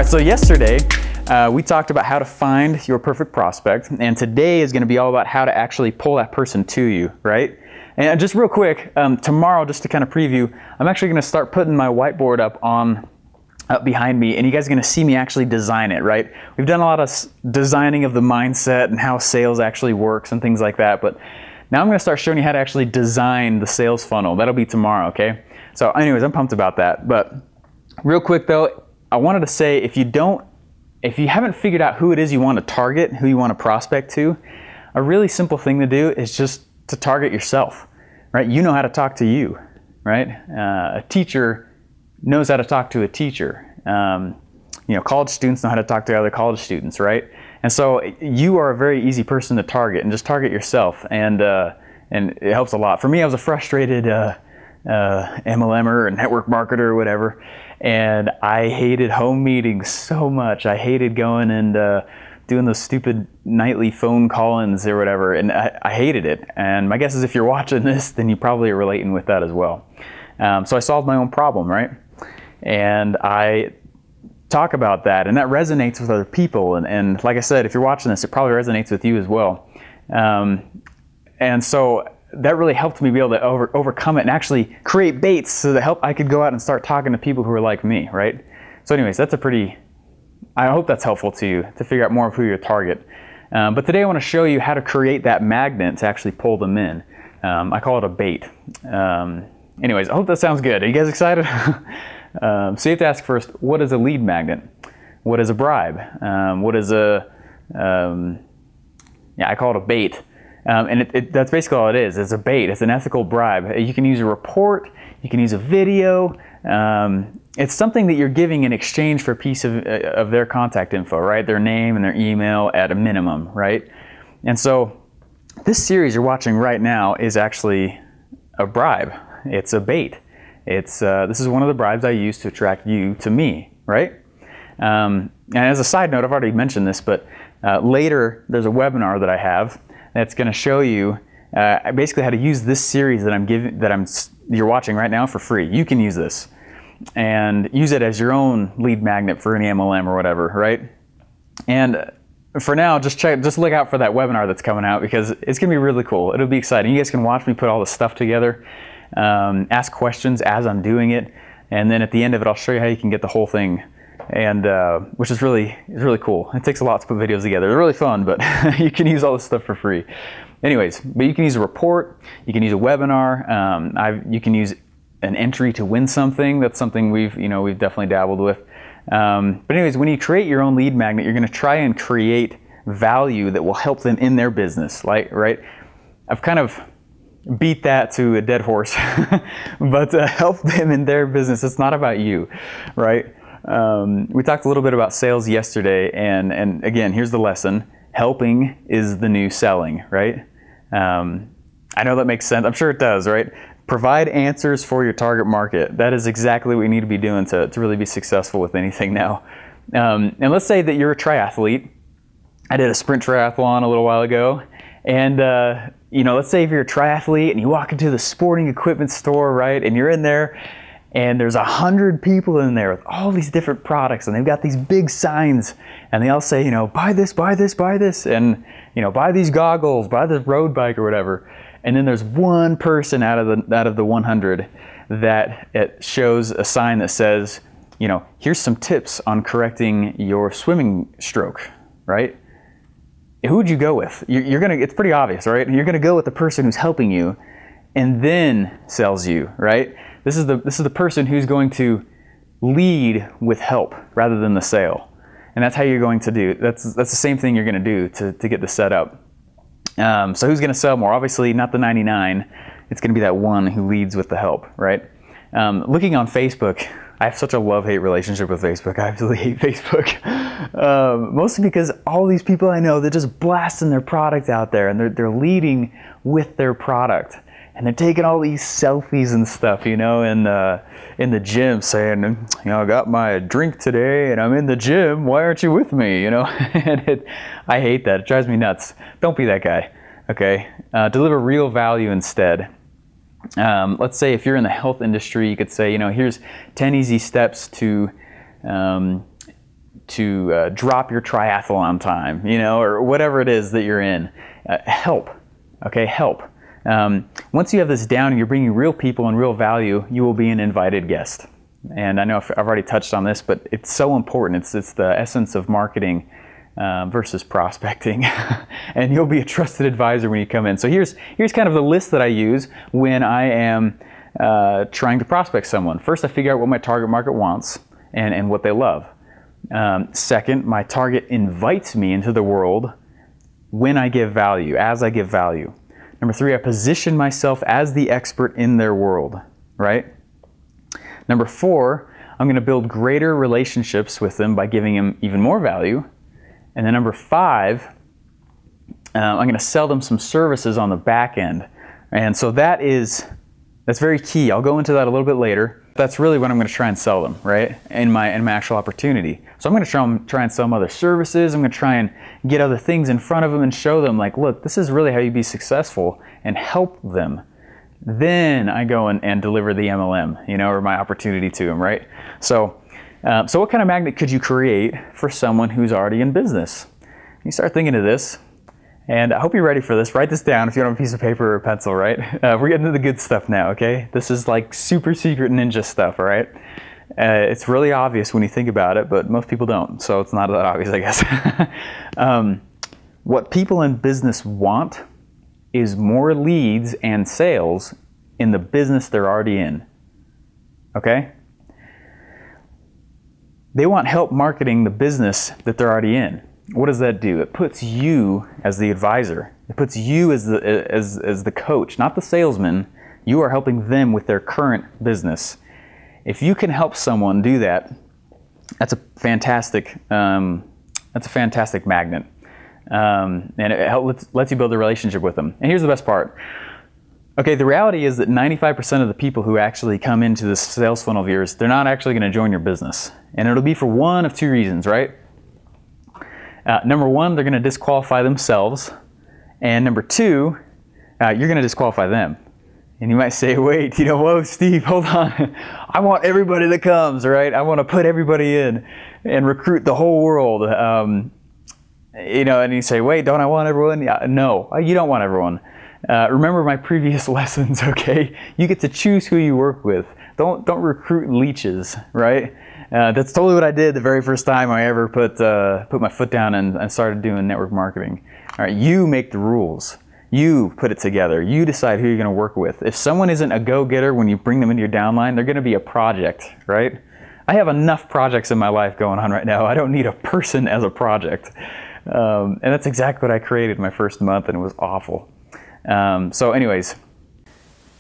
right, so yesterday we talked about how to find your perfect prospect, and today is going to be all about how to actually pull that person to you, right? And just real quick, tomorrow, just to kind of preview, I'm actually going to start putting my whiteboard up behind me, and you guys are going to see me actually design it, right? We've done a lot of designing of the mindset and how sales actually works and things like that, but now I'm going to start showing you how to actually design the sales funnel. That'll be tomorrow, okay? So anyways, I'm pumped about that. But real quick though, I wanted to say if you haven't figured out who it is you want to target, who you want to prospect to, a really simple thing to do is just to target yourself, right? You know how to talk to you, right? A teacher knows how to talk to a teacher. College students know how to talk to other college students, right? And so you are a very easy person to target, and just target yourself, and it helps a lot. For me, I was a frustrated MLMer or network marketer or whatever, and I hated home meetings so much. I hated going and doing those stupid nightly phone call-ins or whatever, and I hated it. And my guess is if you're watching this, then you probably are relating with that as well. So I solved my own problem, right? And I talk about that, and that resonates with other people. And like I said, if you're watching this, it probably resonates with you as well. And so that really helped me be able to overcome it and actually create baits so that I could go out and start talking to people who are like me, right? So anyways, I hope that's helpful to you to figure out more of who your target. But today I want to show you how to create that magnet to actually pull them in. I call it a bait. Anyways, I hope that sounds good. Are you guys excited? So you have to ask first, what is a lead magnet? What is a bribe? What is I call it a bait. And that's basically all it is. It's a bait. It's an ethical bribe. You can use a report. You can use a video. It's something that you're giving in exchange for a piece of their contact info, right? Their name and their email at a minimum, right? And so this series you're watching right now is actually a bribe. It's a bait. This is one of the bribes I use to attract you to me, right? And as a side note, I've already mentioned this, but later there's a webinar that I have that's going to show you basically how to use this series that you're watching right now for free. You can use this and use it as your own lead magnet for any MLM or whatever, right? And for now, just look out for that webinar that's coming out, because it's going to be really cool. It'll be exciting. You guys can watch me put all this stuff together, ask questions as I'm doing it, and then at the end of it, I'll show you how you can get the whole thing, and which is really cool. It takes a lot to put videos together. They're really fun, but you can use all this stuff for free. Anyways, but you can use a report, you can use a webinar, you can use an entry to win something. That's something we've definitely dabbled with. But anyways, when you create your own lead magnet, you're going to try and create value that will help them in their business, right? I've kind of beat that to a dead horse, but help them in their business. It's not about you, right? We talked a little bit about sales yesterday, and again, here's the lesson. Helping is the new selling, right? I know that makes sense. I'm sure it does, right? Provide answers for your target market. That is exactly what you need to be doing to really be successful with anything now. And let's say that you're a triathlete. I did a sprint triathlon a little while ago, and let's say if you're a triathlete and you walk into the sporting equipment store, right, and you're in there, and there's 100 people in there with all these different products, and they've got these big signs, and they all say, buy this, buy this, buy this, and buy these goggles, buy this road bike or whatever. And then there's one person out of the 100 that it shows a sign that says, here's some tips on correcting your swimming stroke, right? Who would you go with? It's pretty obvious, right? You're gonna go with the person who's helping you, and then sells you, right? This is the person who's going to lead with help rather than the sale, and that's how you're going to do. That's the same thing you're going to do to get this set up. So who's going to sell more? Obviously, not the 99. It's going to be that one who leads with the help, right? Looking on Facebook, I have such a love-hate relationship with Facebook. I absolutely hate Facebook, mostly because all these people I know, they're just blasting their product out there, and they're leading with their product. And they're taking all these selfies and stuff, in the gym, saying, I got my drink today and I'm in the gym. Why aren't you with me? And I hate that. It drives me nuts. Don't be that guy. Okay. Deliver real value instead. Let's say if you're in the health industry, you could say, here's 10 easy steps to drop your triathlon time, or whatever it is that you're in. Help, okay, help. Once you have this down and you're bringing real people and real value, you will be an invited guest. And I know I've already touched on this, but it's so important. It's the essence of marketing versus prospecting. And you'll be a trusted advisor when you come in. So here's kind of the list that I use when I am trying to prospect someone. First, I figure out what my target market wants and what they love. Second, my target invites me into the world when I give value, as I give value. Number three, I position myself as the expert in their world, right? Number four, I'm going to build greater relationships with them by giving them even more value. And then number five, I'm going to sell them some services on the back end. And so that's very key. I'll go into that a little bit later. That's really what I'm going to try and sell them, right? In my actual opportunity. So I'm going to try and sell them other services. I'm going to try and get other things in front of them and show them, like, look, this is really how you be successful, and help them. Then I go and deliver the MLM, or my opportunity to them, right? So what kind of magnet could you create for someone who's already in business? You start thinking of this, and I hope you're ready for this. Write this down if you don't have a piece of paper or a pencil, right? We're getting to the good stuff now, okay? This is like super secret ninja stuff, all right? It's really obvious when you think about it, but most people don't, so it's not that obvious, I guess. What people in business want is more leads and sales in the business they're already in, okay? They want help marketing the business that they're already in. What does that do? It puts you as the advisor. It puts you as the coach, not the salesman. You are helping them with their current business. If you can help someone do that, that's a fantastic magnet. And it lets you build a relationship with them. And here's the best part. Okay, the reality is that 95% of the people who actually come into this sales funnel of yours, they're not actually going to join your business. And it'll be for one of two reasons, right? Number one, they're going to disqualify themselves. And number two, you're going to disqualify them. And you might say, wait, whoa, Steve, hold on. I want everybody that comes, right? I want to put everybody in and recruit the whole world. And you say, wait, don't I want everyone? Yeah, no, you don't want everyone. Remember my previous lessons, okay? You get to choose who you work with. Don't recruit leeches, right? That's totally what I did the very first time I ever put my foot down and started doing network marketing. All right, you make the rules. You put it together. You decide who you're going to work with. If someone isn't a go-getter when you bring them into your downline, they're going to be a project, right? I have enough projects in my life going on right now. I don't need a person as a project. And that's exactly what I created my first month, and it was awful. So anyways,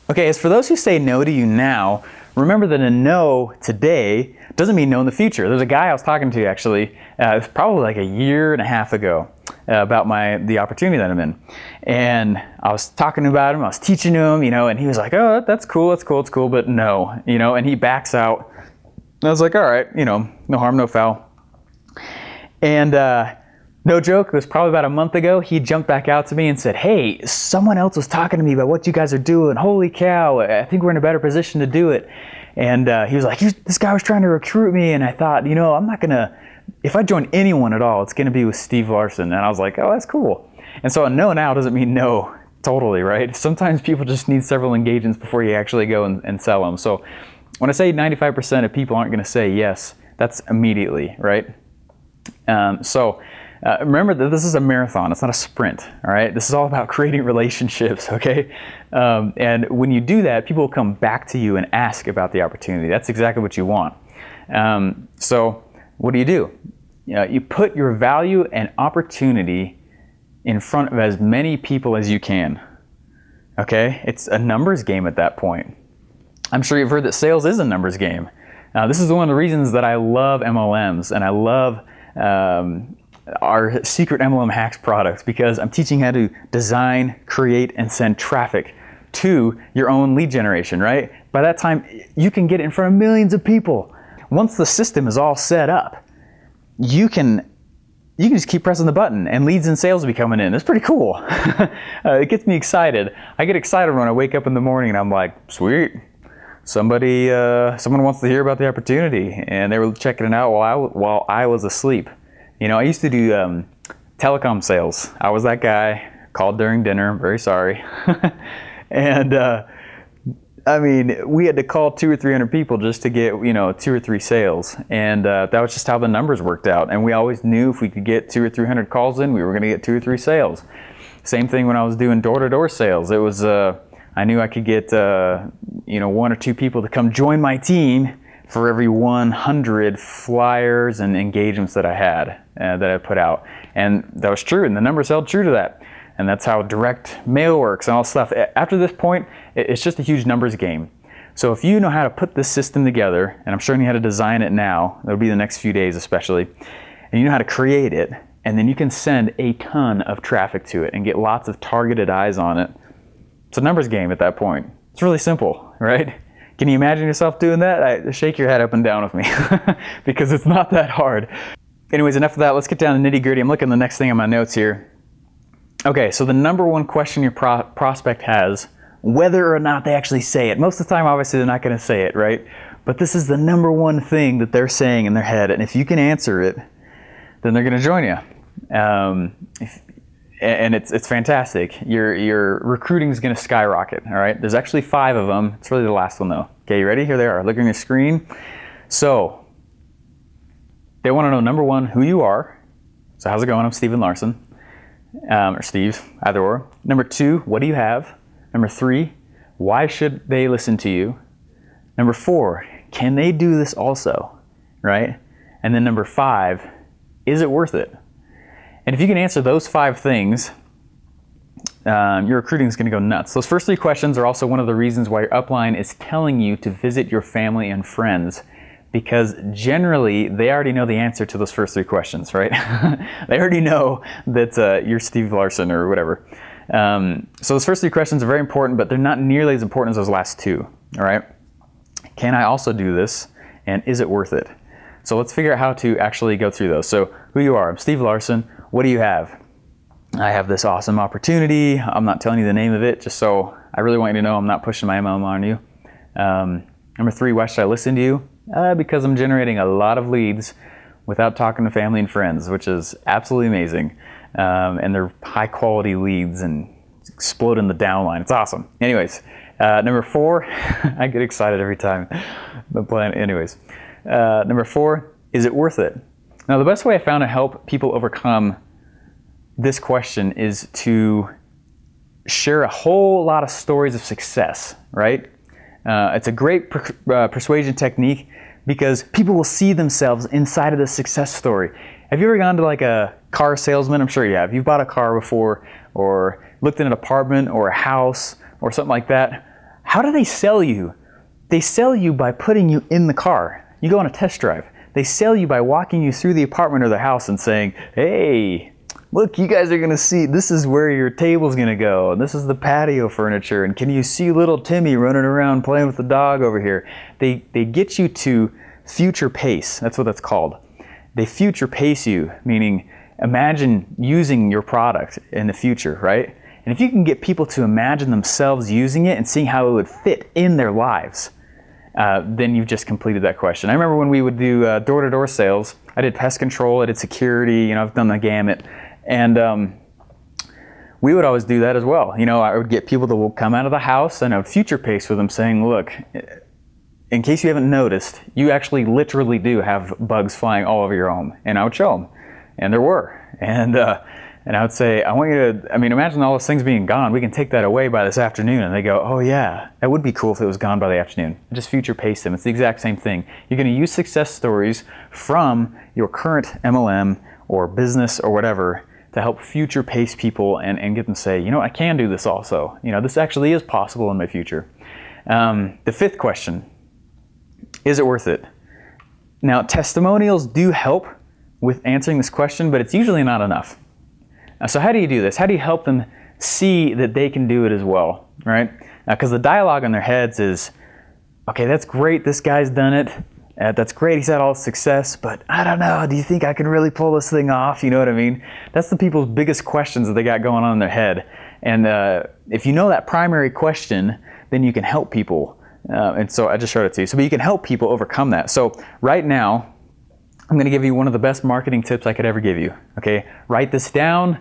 okay, as for those who say no to you now, remember that a no today doesn't mean no in the future. There's a guy I was talking to actually, it was probably like a year and a half ago, about the opportunity that I'm in. And I was talking about him, I was teaching to him, and he was like, oh, that's cool, but no, and he backs out. And I was like, all right, no harm, no foul. And no joke, it was probably about a month ago, he jumped back out to me and said, hey, someone else was talking to me about what you guys are doing. Holy cow, I think we're in a better position to do it. And he was like, this guy was trying to recruit me. And I thought, I'm not going to, if I join anyone at all, it's going to be with Steve Larson. And I was like, oh, that's cool. And so a no now doesn't mean no totally, right? Sometimes people just need several engagements before you actually go and sell them. So when I say 95% of people aren't going to say yes, that's immediately, right? Remember that this is a marathon, it's not a sprint, all right? This is all about creating relationships, okay? And when you do that, people will come back to you and ask about the opportunity. That's exactly what you want. So what do? You put your value and opportunity in front of as many people as you can, okay? It's a numbers game at that point. I'm sure you've heard that sales is a numbers game. This is one of the reasons that I love MLMs and I love our secret MLM hacks products, because I'm teaching how to design, create, and send traffic to your own lead generation, right? By that time, you can get it in front of millions of people. Once the system is all set up, you can just keep pressing the button and leads and sales will be coming in. It's pretty cool. It gets me excited. I get excited when I wake up in the morning and I'm like, sweet, someone wants to hear about the opportunity, and they were checking it out while I was asleep. You know, I used to do telecom sales. I was that guy, called during dinner, I'm very sorry. And I mean, we had to call 200 or 300 people just to get, 2 or 3 sales. And that was just how the numbers worked out. And we always knew if we could get 200 or 300 calls in, we were going to get 2 or 3 sales. Same thing when I was doing door-to-door sales. It was, I knew I could get, 1 or 2 people to come join my team for every 100 flyers and engagements that I had, that I put out. And that was true, and the numbers held true to that. And that's how direct mail works and all stuff. After this point, it's just a huge numbers game. So if you know how to put this system together, and I'm showing you how to design it now, that'll be the next few days especially, and you know how to create it, and then you can send a ton of traffic to it and get lots of targeted eyes on it. It's a numbers game at that point. It's really simple, right? Can you imagine yourself doing that? Shake your head up and down with me because it's not that hard. Anyways, enough of that. Let's get down to nitty gritty. I'm looking at the next thing on my notes here. Okay, so the number one question your prospect has, whether or not they actually say it. Most of the time, obviously, they're not going to say it, right? But this is the number one thing that they're saying in their head. And if you can answer it, then they're going to join you. And it's fantastic. Your recruiting is going to skyrocket, all right? There's actually 5 of them. It's really the last one, though. Okay, you ready? Here they are. Look on your screen. So they want to know, number 1, who you are. So how's it going? I'm Steven Larson. Or Steve, either or. Number 2, what do you have? Number 3, why should they listen to you? Number 4, can they do this also, right? And then number 5, is it worth it? And if you can answer those 5 things, your recruiting is going to go nuts. Those first 3 questions are also one of the reasons why your upline is telling you to visit your family and friends, because generally they already know the answer to those first 3 questions, right? They already know that you're Steve Larson or whatever. So those first 3 questions are very important, but they're not nearly as important as those last 2, all right? Can I also do this, and is it worth it? So let's figure out how to actually go through those. So who you are, I'm Steve Larson. What do you have? I have this awesome opportunity. I'm not telling you the name of it, just so I really want you to know I'm not pushing my MLM on you. Number 3, why should I listen to you? Because I'm generating a lot of leads without talking to family and friends, which is absolutely amazing. And they're high quality leads and exploding the downline. It's awesome. Anyways, number 4, I get excited every time. But anyways, number 4, is it worth it? Now, the best way I found to help people overcome this question is to share a whole lot of stories of success, right? It's a great persuasion technique because people will see themselves inside of the success story. Have you ever gone to like a car salesman? I'm sure you have. You've bought a car before or looked at an apartment or a house or something like that. How do they sell you? They sell you by putting you in the car. You go on a test drive. They sell you by walking you through the apartment or the house and saying, hey, look, you guys are going to see, this is where your table's going to go. And this is the patio furniture. And can you see little Timmy running around playing with the dog over here? They get you to future pace. That's what that's called. They future pace you, meaning imagine using your product in the future, right? And if you can get people to imagine themselves using it and seeing how it would fit in their lives, then you've just completed that question. I remember when we would do door-to-door sales, I did pest control, I did security, I've done the gamut. And we would always do that as well. I would get people that will come out of the house and I would future pace with them saying, look, in case you haven't noticed, you actually literally do have bugs flying all over your home. And I would show them. And there were. And I would say, I want you to, imagine all those things being gone. We can take that away by this afternoon. And they go, oh yeah, that would be cool if it was gone by the afternoon. Just future pace them. It's the exact same thing. You're going to use success stories from your current MLM or business or whatever to help future pace people and get them say, I can do this also. This actually is possible in my future. The 5th question, is it worth it? Now, testimonials do help with answering this question, but it's usually not enough. So how do you do this? How do you help them see that they can do it as well, right? Because the dialogue in their heads is, okay, that's great, this guy's done it. That's great, he's had all the success, but I don't know, do you think I can really pull this thing off? You know what I mean? That's the people's biggest questions that they got going on in their head. And if you know that primary question, then you can help people And so I just showed it to you. So, but you can help people overcome that. So right now, I'm going to give you one of the best marketing tips I could ever give you. Okay, write this down,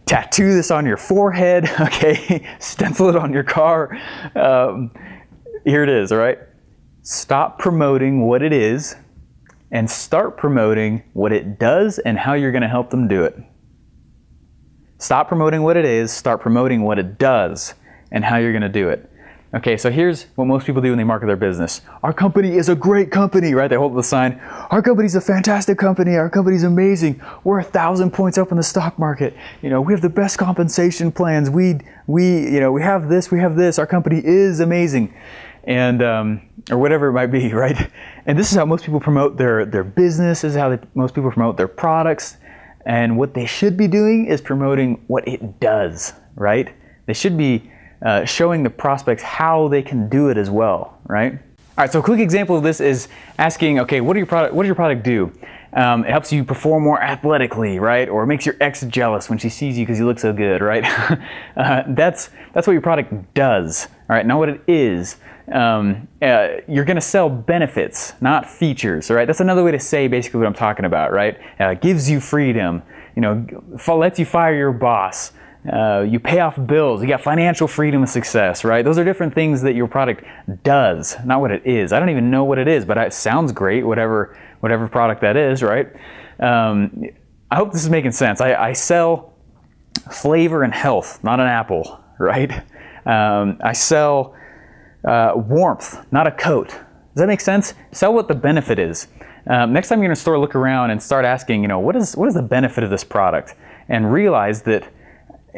tattoo this on your forehead. Okay, stencil it on your car. Here it is. All right, stop promoting what it is, and start promoting what it does and how you're going to help them do it. Stop promoting what it is, start promoting what it does and how you're going to do it. Okay, so here's what most people do when they market their business. Our company is a great company, right? They hold up the sign. Our company's a fantastic company. Our company's amazing. We're 1,000 points up in the stock market. You know, we have the best compensation plans. We have this, we have this. Our company is amazing. And, or whatever it might be, right? And this is how most people promote their business. This is how most people promote their products. And what they should be doing is promoting what it does, right? They should be showing the prospects how they can do it as well, right? All right, so a quick example of this is asking, okay, what does your product do? It helps you perform more athletically, right? Or it makes your ex jealous when she sees you because you look so good, right? That's what your product does, all right? Not what it is. You're going to sell benefits, not features, all right? That's another way to say basically what I'm talking about, right? Gives you freedom, lets you fire your boss. You pay off bills, you got financial freedom and success, right? Those are different things that your product does, not what it is. I don't even know what it is, but it sounds great, whatever product that is, right? I hope this is making sense. I sell flavor and health, not an apple, right? I sell warmth, not a coat. Does that make sense? Sell what the benefit is. Next time you're in a store, look around and start asking, what is the benefit of this product? And realize that,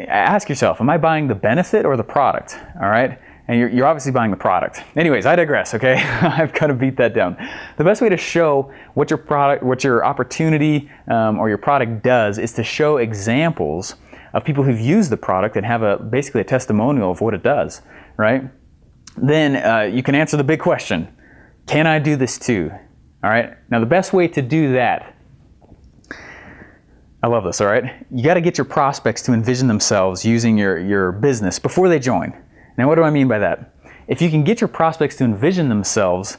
ask yourself, am I buying the benefit or the product? All right? And you're obviously buying the product. Anyways, I digress, okay? I've kind of beat that down. The best way to show what your opportunity or your product does is to show examples of people who've used the product and have basically a testimonial of what it does, right? Then you can answer the big question, can I do this too? All right? Now the best way to do that, I love this, all right? You got to get your prospects to envision themselves using your business before they join. Now, what do I mean by that? If you can get your prospects to envision themselves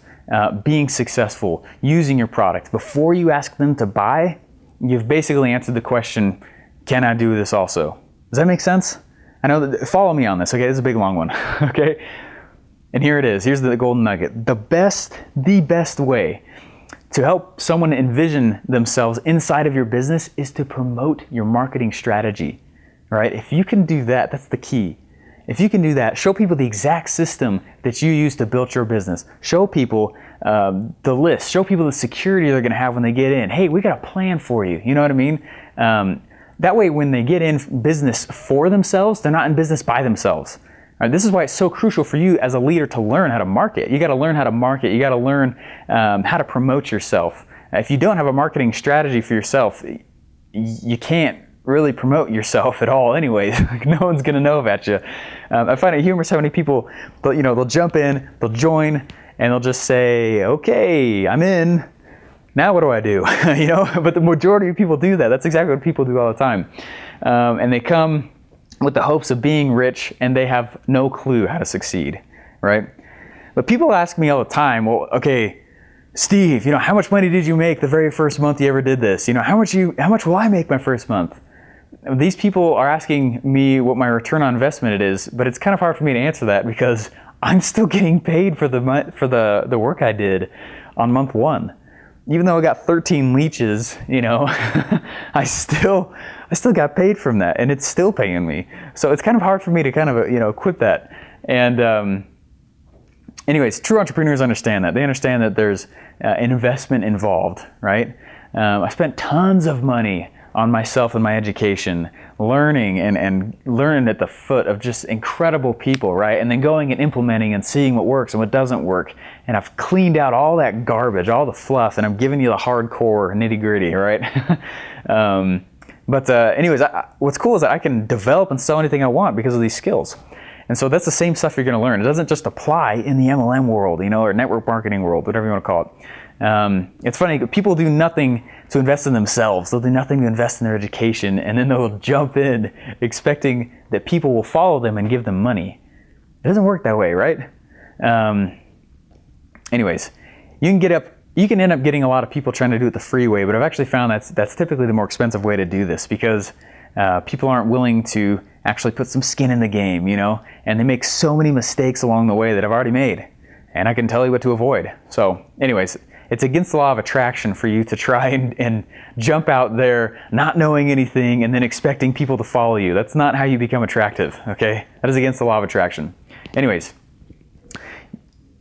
being successful using your product before you ask them to buy, you've basically answered the question, can I do this also? Does that make sense? I know that, follow me on this, okay? This is a big long one, okay? And here it is. Here's the golden nugget. The best way to help someone envision themselves inside of your business is to promote your marketing strategy, right? If you can do that, that's the key. If you can do that, show people the exact system that you use to build your business. Show people the list. Show people the security they're going to have when they get in. Hey, we got a plan for you. You know what I mean? That way, when they get in business for themselves, they're not in business by themselves. Right, this is why it's so crucial for you as a leader to learn how to market. You got to learn how to market. You got to learn how to promote yourself. If you don't have a marketing strategy for yourself, you can't really promote yourself at all anyways. No one's going to know about you. I find it humorous how many people, they'll jump in, they'll join, and they'll just say, okay, I'm in. Now what do I do? But the majority of people do that. That's exactly what people do all the time. And they come with the hopes of being rich, and they have no clue how to succeed, right? But people ask me all the time, well, okay, Steve, how much money did you make the very first month you ever did this? How much will I make my first month? These people are asking me what my return on investment is, but it's kind of hard for me to answer that because I'm still getting paid for the work I did on month one. Even though I got 13 leeches, I still got paid from that, and it's still paying me. So it's kind of hard for me to kind of, quit that. And anyways, true entrepreneurs understand that. They understand that there's an investment involved, right? I spent tons of money on myself and my education, learning and learning at the foot of just incredible people, right? And then going and implementing and seeing what works and what doesn't work. And I've cleaned out all that garbage, all the fluff, and I'm giving you the hardcore nitty gritty, right? Anyways, what's cool is that I can develop and sell anything I want because of these skills. And so that's the same stuff you're going to learn. It doesn't just apply in the MLM world, or network marketing world, whatever you want to call it. It's funny, people do nothing to invest in themselves. They'll do nothing to invest in their education, and then they'll jump in expecting that people will follow them and give them money. It doesn't work that way, right? anyways, you can end up getting a lot of people trying to do it the free way, but I've actually found that's typically the more expensive way to do this, because people aren't willing to actually put some skin in the game, and they make so many mistakes along the way that I've already made, and I can tell you what to avoid. So anyways, it's against the law of attraction for you to try and jump out there not knowing anything and then expecting people to follow you. That's not how you become attractive, okay? That is against the law of attraction. Anyways,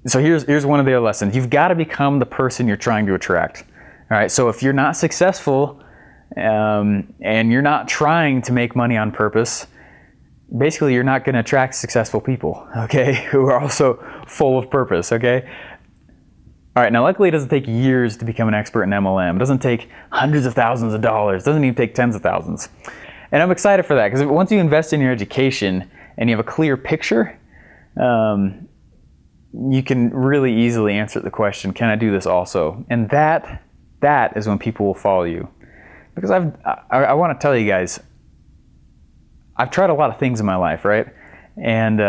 so here's one of the other lessons. You've got to become the person you're trying to attract. All right, so if you're not successful and you're not trying to make money on purpose, basically you're not going to attract successful people, okay, who are also full of purpose, okay? All right, now luckily it doesn't take years to become an expert in MLM. It doesn't take hundreds of thousands of dollars. It doesn't even take tens of thousands. And I'm excited for that, because once you invest in your education and you have a clear picture, you can really easily answer the question, can I do this also? And that is when people will follow you. Because I want to tell you guys, I've tried a lot of things in my life, right? And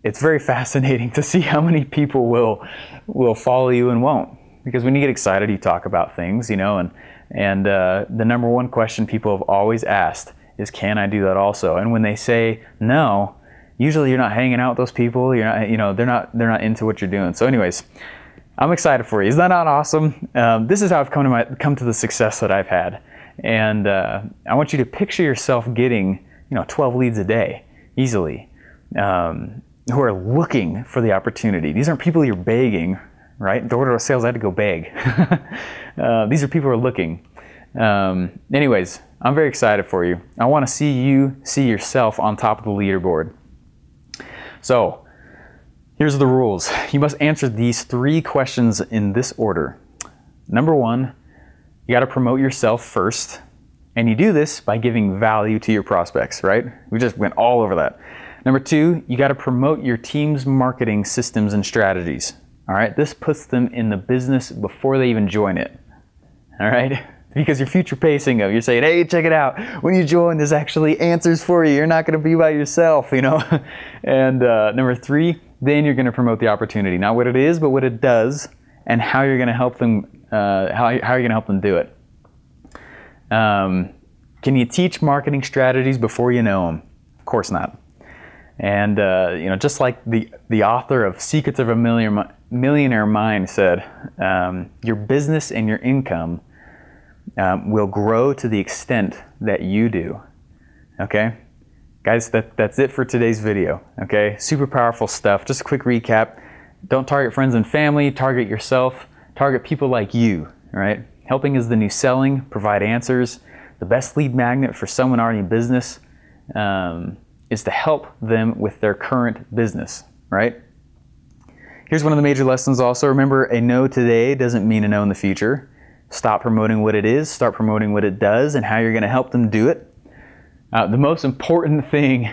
it's very fascinating to see how many people will follow you and won't. Because when you get excited, you talk about things, and the number one question people have always asked is, can I do that also? And when they say no, usually you're not hanging out with those people. You're not, they're not into what you're doing. So anyways, I'm excited for you. Is that not awesome? This is how I've come to the success that I've had. And I want you to picture yourself getting 12 leads a day easily, who are looking for the opportunity. These aren't people you're begging, right? The order of sales, I had to go beg. These are people who are looking. Anyways, I'm very excited for you. I want to see you see yourself on top of the leaderboard. So here's the rules. You must answer these 3 questions in this order. Number 1, you got to promote yourself first. And you do this by giving value to your prospects, right? We just went all over that. Number 2, you got to promote your team's marketing systems and strategies. All right, this puts them in the business before they even join it. All right, because you're future pacing them. You're saying, hey, check it out. When you join, there's actually answers for you. You're not going to be by yourself, And number 3, then you're going to promote the opportunity, not what it is, but what it does, and how you're going to help them. How you're going to help them do it. Can you teach marketing strategies before you know them? Of course not. And just like the author of Secrets of a Millionaire Mind said, your business and your income will grow to the extent that you do. Okay, guys, that's it for today's video. Okay, super powerful stuff. Just a quick recap: don't target friends and family. Target yourself. Target people like you. All right. Helping is the new selling. Provide answers. The best lead magnet for someone already in business is to help them with their current business, right? Here's one of the major lessons also. Remember, a no today doesn't mean a no in the future. Stop promoting what it is. Start promoting what it does and how you're going to help them do it. The most important thing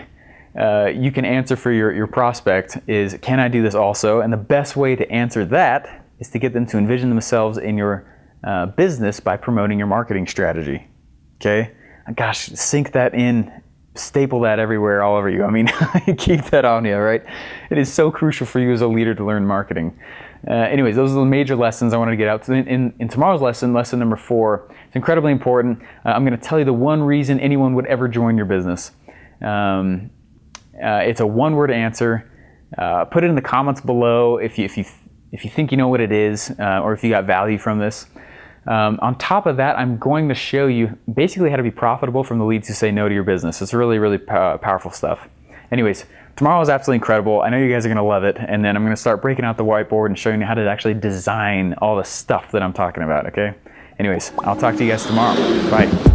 you can answer for your prospect is, can I do this also? And the best way to answer that is to get them to envision themselves in your business by promoting your marketing strategy. Okay? Gosh, sink that in, staple that everywhere, all over you. I mean, keep that on you, right? It is so crucial for you as a leader to learn marketing. Anyways, those are the major lessons I wanted to get out. So in tomorrow's lesson number 4, it's incredibly important. I'm going to tell you the one reason anyone would ever join your business. It's a one-word answer. Put it in the comments below if you think you know what it is, or if you got value from this. On top of that, I'm going to show you basically how to be profitable from the leads who say no to your business. It's really, really powerful stuff. Anyways, tomorrow is absolutely incredible. I know you guys are going to love it. And then I'm going to start breaking out the whiteboard and showing you how to actually design all the stuff that I'm talking about, okay? Anyways, I'll talk to you guys tomorrow. Bye.